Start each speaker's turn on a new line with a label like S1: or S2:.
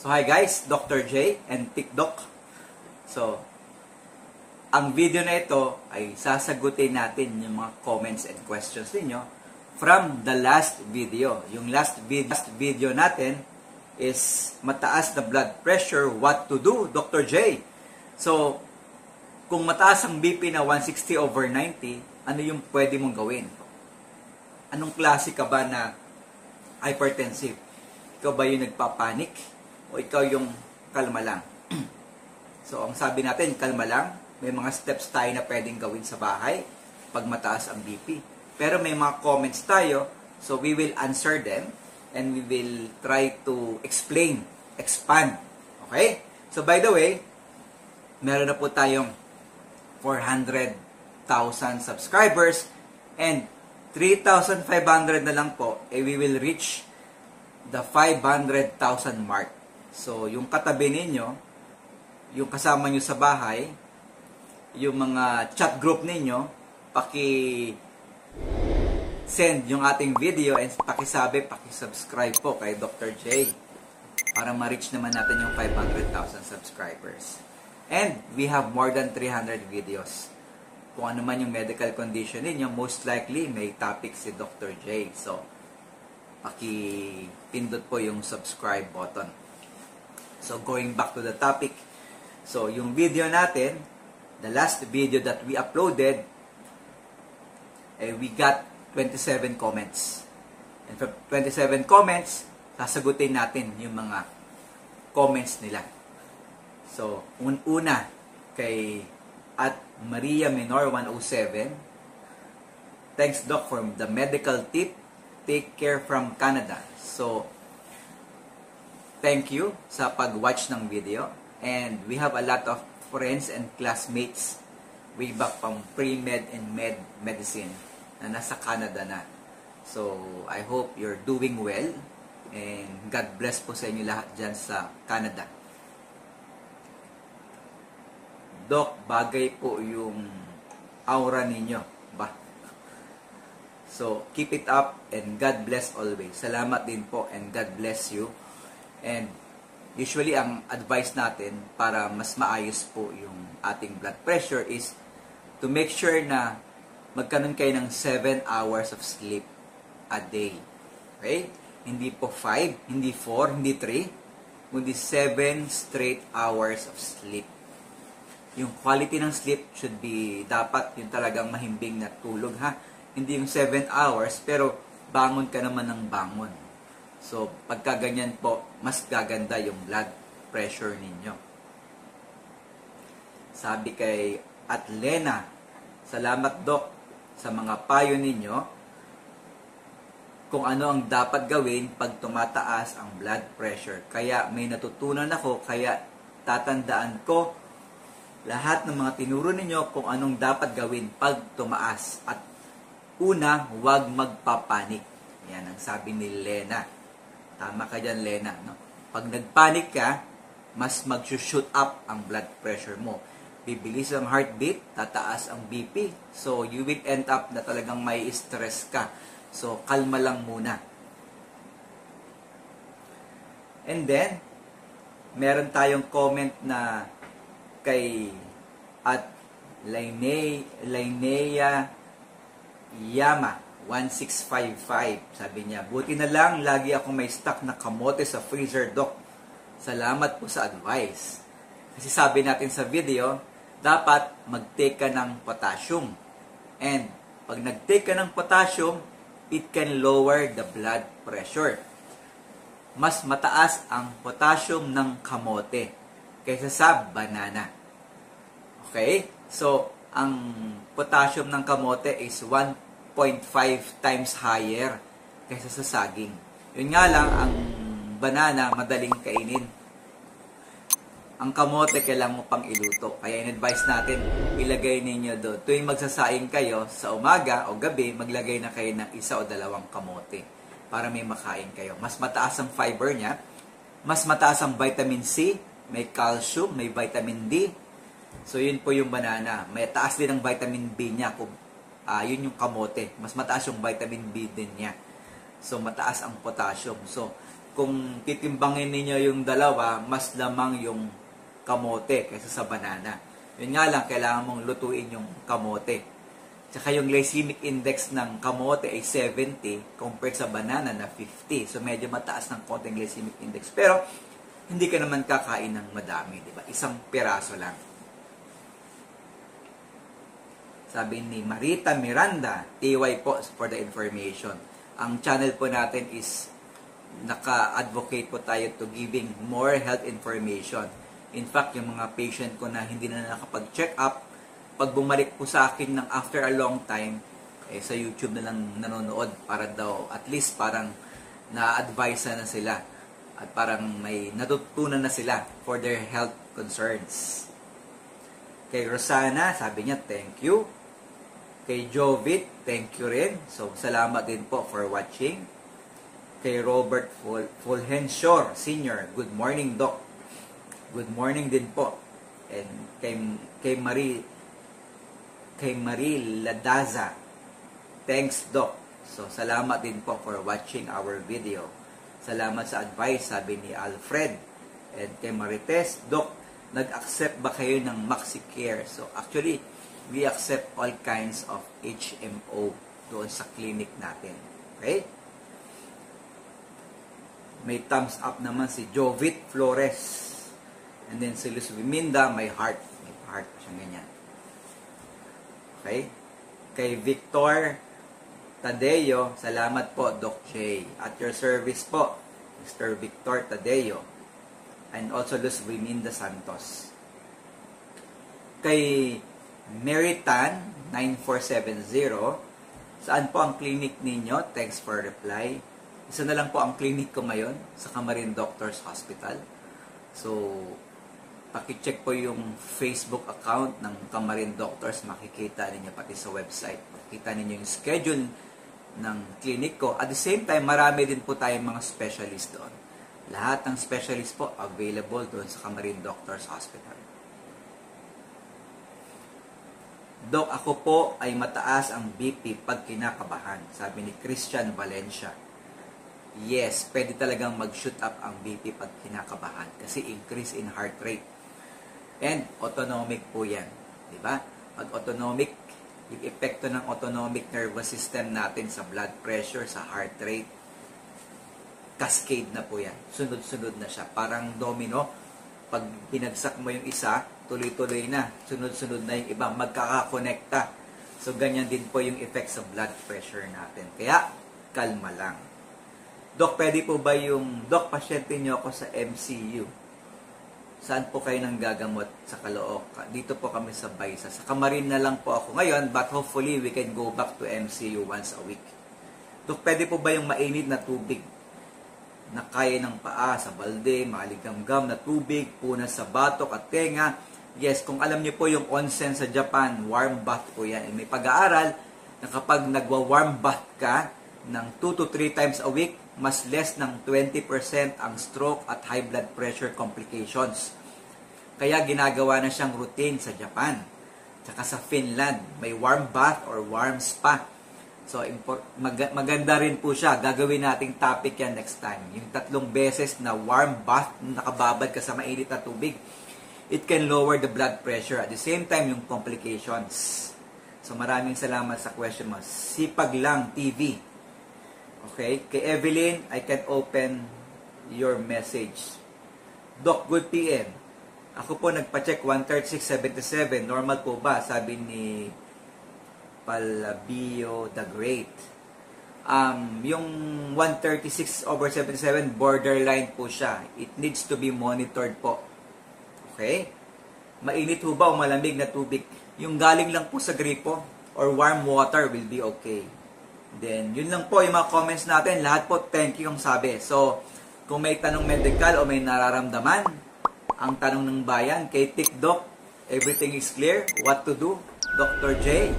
S1: So hi guys, Dr. J and TikDoc. So, ang video na ito ay sasagutin natin yung mga comments and questions ninyo from the last video. Yung last video natin is mataas na blood pressure, what to do, Dr. J? So, kung mataas ang BP na 160/90, ano yung pwede mong gawin? Anong klase ka ba na hypertensive? Ikaw ba yung nagpapanik? O ikaw yung kalma lang? So, ang sabi natin, kalma lang. May mga steps tayo na pwedeng gawin sa bahay pag mataas ang BP. Pero may mga comments tayo, so we will answer them and we will try to expand. Okay? So, by the way, meron na po tayong 400,000 subscribers and 3,500 na lang po, we will reach the 500,000 mark. So, yung katabi ninyo, yung kasama nyo sa bahay, yung mga chat group ninyo, paki-send yung ating video and paki-subscribe po kay Dr. J para ma-reach naman natin yung 500,000 subscribers. And we have more than 300 videos. Kung ano man yung medical condition ninyo, most likely may topic si Dr. J. So, paki-pindot po yung subscribe button. So, going back to the topic. So, yung video natin, the last video that we uploaded, we got 27 comments. And from 27 comments, sasagutin natin yung mga comments nila. So, una kay at Maria Minor 107, thanks Doc for the medical tip. Take care from Canada. So, thank you sa pag-watch ng video. And we have a lot of friends and classmates way back from pre-med and medicine na nasa Canada na. So, I hope you're doing well. And God bless po sa inyo lahat dyan sa Canada. Doc, bagay po yung aura ninyo. Ba? So, keep it up and God bless always. Salamat din po and God bless you. And usually, ang advice natin para mas maayos po yung ating blood pressure is to make sure na magkaroon kayo ng 7 hours of sleep a day. Okay? Hindi po 5, hindi 4, hindi 3, kundi 7 straight hours of sleep. Yung quality ng sleep should be dapat yung talagang mahimbing na tulog, ha? Hindi yung 7 hours, pero bangon ka naman ng bangon. So, pagka ganyan po, mas gaganda yung blood pressure ninyo. Sabi kay Atlena, salamat Doc sa mga payo ninyo kung ano ang dapat gawin pag tumataas ang blood pressure. Kaya may natutunan ako, kaya tatandaan ko lahat ng mga tinuro ninyo kung anong dapat gawin pag tumaas. At una, huwag magpapanik. Yan ang sabi ni Lena. Tama ka dyan, Lena. No? Pag nagpanik ka, mas mag-shoot up ang blood pressure mo. Bibilis ang heartbeat, tataas ang BP. So, you will end up na talagang may stress ka. So, kalma lang muna. And then, meron tayong comment na kay at Lainea Yama 1655. Sabi niya, buti na lang lagi ako may stock na kamote sa freezer, Doc. Salamat po sa advice. Kasi sabi natin sa video, dapat mag-take ka ng potassium. And pag nag-take ka ng potassium, it can lower the blood pressure. Mas mataas ang potassium ng kamote kaysa sa banana. Okay? So, ang potassium ng kamote is 1.5 times higher kaysa sa saging. Yun nga lang, ang banana madaling kainin. Ang kamote kailangan mo pang iluto. Kaya in-advise natin, ilagay ninyo doon. Tuwing magsasaing kayo sa umaga o gabi, maglagay na kayo ng 1 o 2 kamote para may makain kayo. Mas mataas ang fiber niya, mas mataas ang vitamin C, may calcium, may vitamin D. So, yun po yung banana. May taas din ang vitamin B niya. Yun yung kamote. Mas mataas yung vitamin B din niya. So, mataas ang potassium. So, kung titimbangin ninyo yung dalawa, mas lamang yung kamote kaysa sa banana. Yun nga lang, kailangan mong lutuin yung kamote. Tsaka yung glycemic index ng kamote ay 70 compared sa banana na 50. So medyo mataas ng konting glycemic index. Pero hindi ka naman kakain ng madami, di ba? Isang piraso lang. Sabi ni Marita Miranda, TY po for the information. Ang channel po natin is naka-advocate po tayo to giving more health information. In fact, yung mga patient ko na hindi na nakapag-check up, pag bumalik po sa akin ng after a long time, sa YouTube na lang nanonood para daw, at least parang na-advise na sila at parang may natutunan na sila for their health concerns. Kay Rosana, sabi niya, thank you. Kay Jovit, thank you rin. So, salamat din po for watching. Kay Robert Fulhenshaw Sr., good morning, Doc. Good morning din po. And kay Marie Ladaza, thanks, Doc. So, salamat din po for watching our video. Salamat sa advice, sabi ni Alfred. And kay Marites, Doc, nag-accept ba kayo ng MaxiCare? So, actually, we accept all kinds of HMO doon sa clinic natin. Okay? May thumbs up naman si Jovit Flores. And then si Luz Viminda, may heart. May heart pa siyang ganyan. Okay? Kay Victor Tadeo, salamat po, Doc J. At your service po, Mr. Victor Tadeo. And also Luz Viminda Santos. Kay Meritan 9470, saan po ang clinic ninyo? Thanks for reply. Isa na lang po ang clinic ko ngayon sa Camarin Doctors Hospital. So, paki-check po yung Facebook account ng Camarin Doctors, makikita ninyo pati sa website. Makikita ninyo yung schedule ng clinic ko. At the same time, marami din po tayong mga specialist doon. Lahat ng specialist po available doon sa Camarin Doctors Hospital. Doc, ako po ay mataas ang BP pag kinakabahan, sabi ni Christian Valencia. Yes, pwede talagang mag-shoot up ang BP pag kinakabahan kasi increase in heart rate. And autonomic po yan. Diba? Pag autonomic, yung epekto ng autonomic nervous system natin sa blood pressure, sa heart rate, cascade na po yan. Sunod-sunod na siya. Parang domino. Pag binagsak mo yung isa, tuloy-tuloy na. Sunod-sunod na yung iba. Magkakakonekta. So, ganyan din po yung effect sa blood pressure natin. Kaya, kalma lang. Doc, pwede po ba yung, Doc, pasyente niyo ako sa MCU? Saan po kayo nang gagamot sa Caloocan? Dito po kami sa Baysa. Sa Camarin na lang po ako ngayon, but hopefully we can go back to MCU once a week. Doc, pwede po ba yung mainit na tubig na kaya ng paa sa balde, maligamgam na tubig, punas sa batok at tenga? Yes, kung alam niyo po yung onsen sa Japan, warm bath po yan. May pag-aaral na kapag nagwa-warm bath ka ng 2 to 3 times a week, mas less ng 20% ang stroke at high blood pressure complications. Kaya ginagawa na siyang routine sa Japan. Tsaka sa Finland, may warm bath or warm spa. So, maganda rin po siya. Gagawin nating topic yan next time. Yung 3 beses na warm bath, nakababad ka sa mainit na tubig. It can lower the blood pressure. At the same time, yung complications. So, maraming salamat sa question mo. Sipag lang TV. Okay? Kay Evelyn, I can open your message. Doc, good PM. Ako po nagpa-check 136.77. Normal po ba? Sabi ni Palabio the Great. Yung 136/77, borderline po siya. It needs to be monitored po. Okay? Mainit po ba o malamig na tubig? Yung galing lang po sa gripo or warm water will be okay. Then, yun lang po yung mga comments natin. Lahat po, thank you yung sabi. So, kung may tanong medical o may nararamdaman, ang tanong ng bayan, kay TikDoc, everything is clear. What to do? Dr. J.